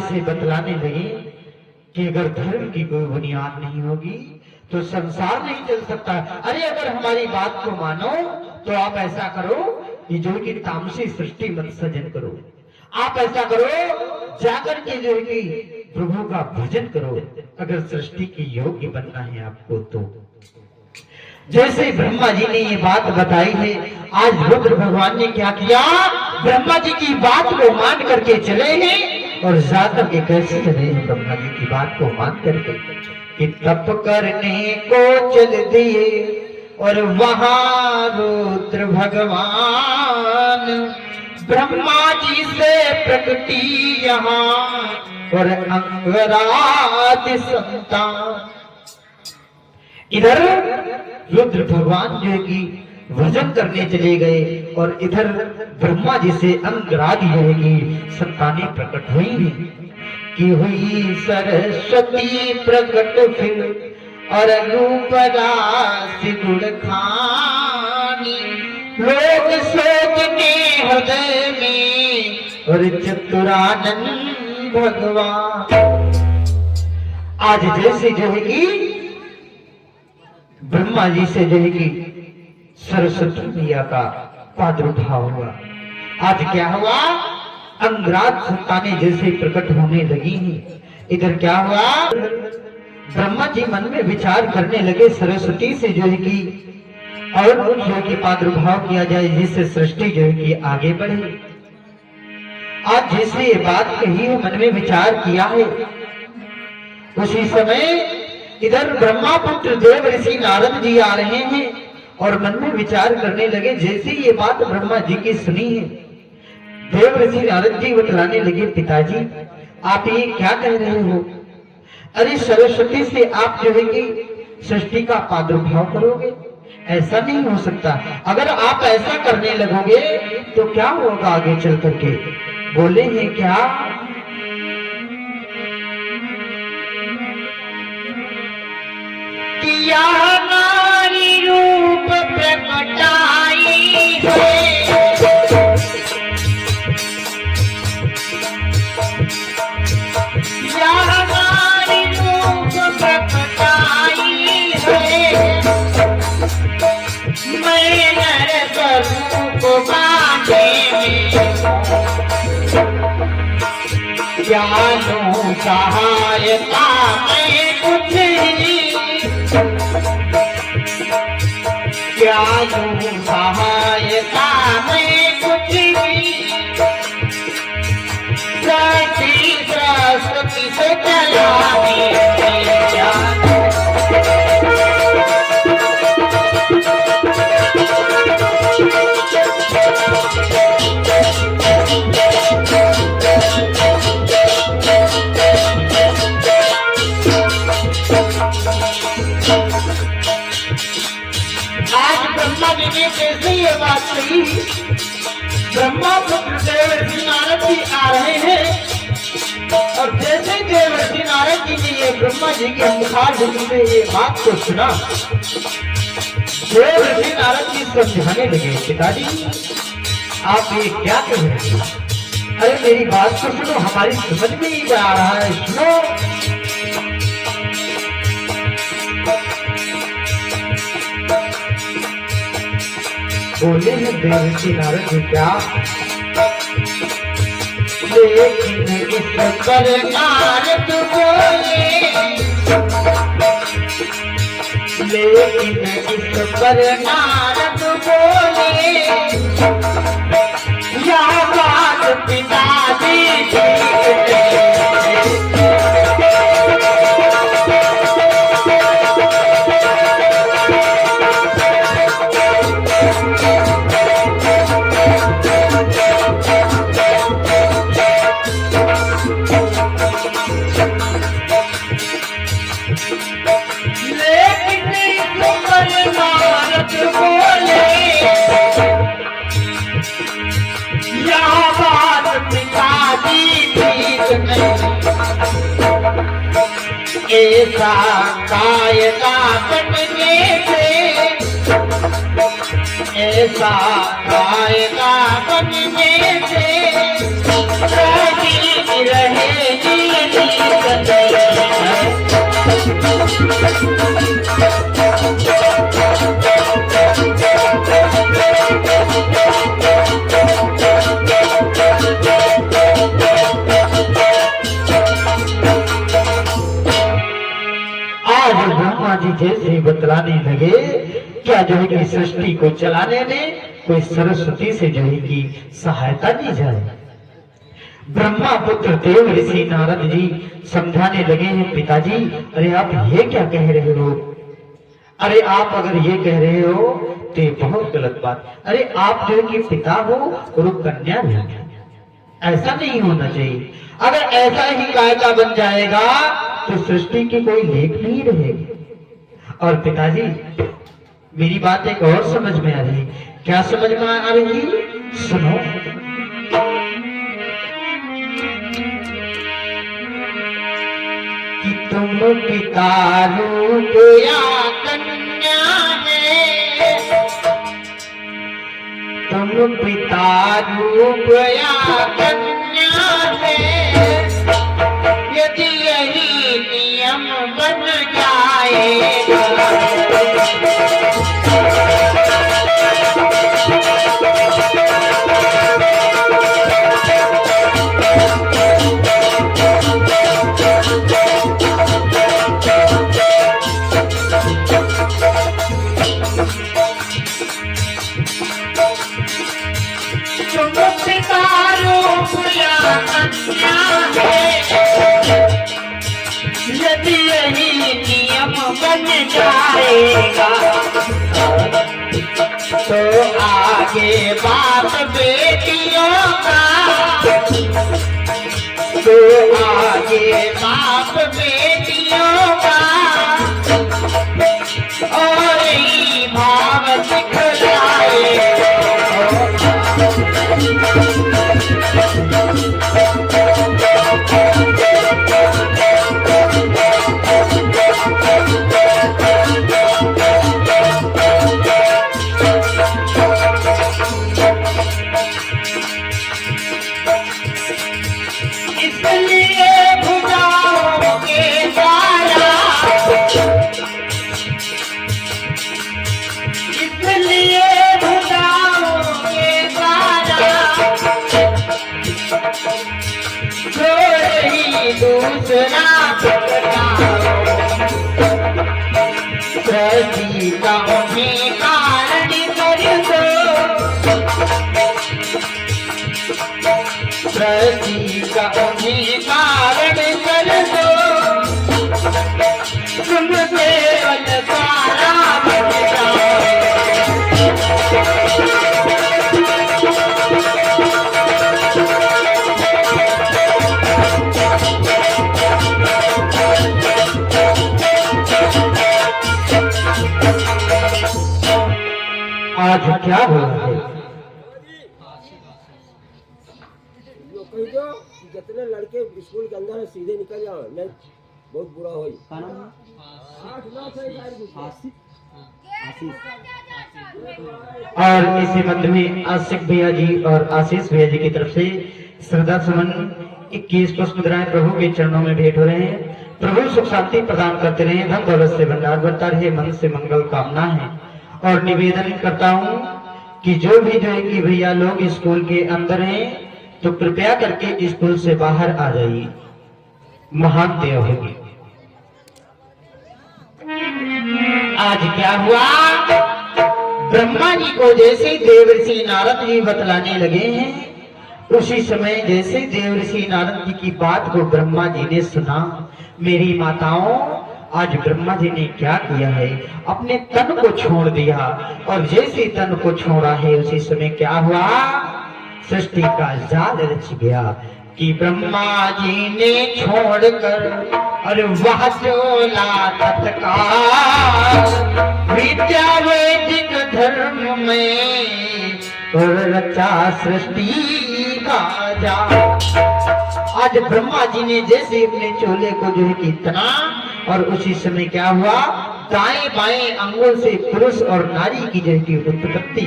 जिसे बतलाने लगे कि अगर धर्म की कोई बुनियाद नहीं होगी तो संसार नहीं चल सकता। अरे अगर हमारी बात को मानो तो आप ऐसा करो कि जो कि तामसी सृष्टि मत सजन करो, आप ऐसा करो जाकर के जो कि प्रभु का भजन करो, अगर सृष्टि के योग्य बनना है आपको तो। जैसे ब्रह्मा जी ने ये बात बताई है, आज रुद्र भगवान ने क्या किया, ब्रह्मा जी की बात को मान करके चले हैं। और जाकर के कैसे चले हैं ब्रह्मा जी की बात को मान करके कि तप करने को चल दिए और वहां रुद्र भगवान ब्रह्मा जी से प्रकटी यहाँ और अंगराज संतान। इधर रुद्र भगवान जो की भजन करने चले गए और इधर ब्रह्मा जी से अंगराज जो है की संतानें प्रकट हुई कि हुई सरस्वती प्रकट फिर और रूप रास गुण खानी, लोग सोचने हृदय में और चतुरानंद भगवान। आज जैसे जो है कि ब्रह्मा जी से जो है कि सरस्वती मैया का प्रादुर्भाव हुआ, आज क्या हुआ, अंगराज संतानें जैसे प्रकट होने लगी हैं। इधर क्या हुआ, ब्रह्मा जी मन में विचार करने लगे सरस्वती से जो है कि और जो है कि प्रादुर्भाव किया जाए जिससे सृष्टि जो है कि आगे बढ़े। आज जैसे ये बात कही है, मन में विचार किया है, उसी समय इधर ब्रह्मा पुत्र देव ऋषि नारद जी आ रहे हैं और मन में विचार करने लगे। जैसे ये बात ब्रह्मा जी की सुनी है, देव ऋषि नारद जी बतलाने लगे, पिताजी आप ये क्या कह रहे हो, अरे सरस्वती से आप जो है कि सृष्टि का प्रादुर्भाव करोगे, ऐसा नहीं हो सकता। अगर आप ऐसा करने लगोगे तो क्या होगा आगे चल करके। बोले हैं क्या, किया नारी रूप प्रकटाई है, किया नारी रूप प्रकटाई है, मैं नर स्वरूप बांधे में ज्ञानो सहायता मैं कुछ ही, ज्ञानो सहायता मैं कुछ भी, सरस्वती से चला कैसे ये बात कही, ब्रह्मा पुत्र देव ऋषि नारद जी आ रहे हैं और जैसे देव ऋषि नारद जी ने ये ब्रह्मा जी के मुखारबिंद से ये बात को सुना, देव ऋषि नारद जी समझाने लगे, पिताजी आप ये क्या कह रहे हैं, अरे मेरी बात को सुनो, हमारी समझ में ही आ रहा है, सुनो। बोले हैं देव ऋषि नारद जी क्या, लेकिन इस पर नारद बोले, लेकिन इस पर नारद बोले, यह बात पिताजी ऐसा कायदा बनने से, ऐसा कायदा बनने से ब्रह्मा जी जैसे बतलाने लगे, क्या जो है कि सृष्टि को चलाने में कोई सरस्वती से जो है कि सहायता दी जाए। ब्रह्मा पुत्र देव ऋषि नारद जी समझाने लगे हैं, पिताजी अरे आप ये क्या कह रहे हो? अरे आप अगर ये कह रहे हो तो ये बहुत गलत बात। अरे आप जो है कि पिता हो और वो कन्या भी, ऐसा नहीं होना चाहिए। अगर ऐसा ही कायदा बन जाएगा तो सृष्टि की कोई लेख नहीं रहेगी। और पिताजी मेरी बात एक और समझ में आ रही। क्या समझ में आ रही? सुनो। कि तुम पिता रूप या कन्या है, तुम पिता रूप या कन्या है, यदि यही नियम बन जाएगा यदि यही नियम बन जाएगा तो आगे बाप बेटियों का, तो आगे बाप बेटियों का और ही भाव दिखलाएगा। दूसरा प्रतीकों में कारण कर दो, प्रतीकों में कारण कर दो, तुम केवल सारा बन जाओ। आज क्या हुआ है? जितने लड़के स्कूल के अंदर सीधे निकल जाओ, नहीं बहुत बुरा हो। और इसी मध्य में आशिक भैया जी और आशीष भैया जी की तरफ से श्रद्धा सुमन 21 पुष्प मुद्राएं प्रभु के चरणों में भेंट हो रहे हैं। प्रभु सुख शांति प्रदान करते रहे, धन दौलत से भंडार बढ़ता रहे, मन से मंगल कामना है। और निवेदन करता हूँ कि जो भी जो है कि भैया लोग स्कूल के अंदर हैं तो कृपया करके स्कूल से बाहर आ जाइए, महान देव होगी। आज क्या हुआ? ब्रह्मा जी को जैसे देवर्षि नारद जी बतलाने लगे हैं, उसी समय जैसे देवर्षि नारद जी की बात को ब्रह्मा जी ने सुना, मेरी माताओं आज ब्रह्मा जी ने क्या किया है, अपने तन को छोड़ दिया। और जैसे तन को छोड़ा है उसी समय क्या हुआ? सृष्टि का जाल रच गया कि ब्रह्मा जी ने छोड़कर और वह चोला तत्काल विद्या वैदिक धर्म में और रचा सृष्टि का जाल। आज ब्रह्मा जी ने जैसे अपने चोले को जो है कि तना, और उसी समय क्या हुआ? दाएं बाएं अंगों से पुरुष और नारी की जो है कि उत्पत्ति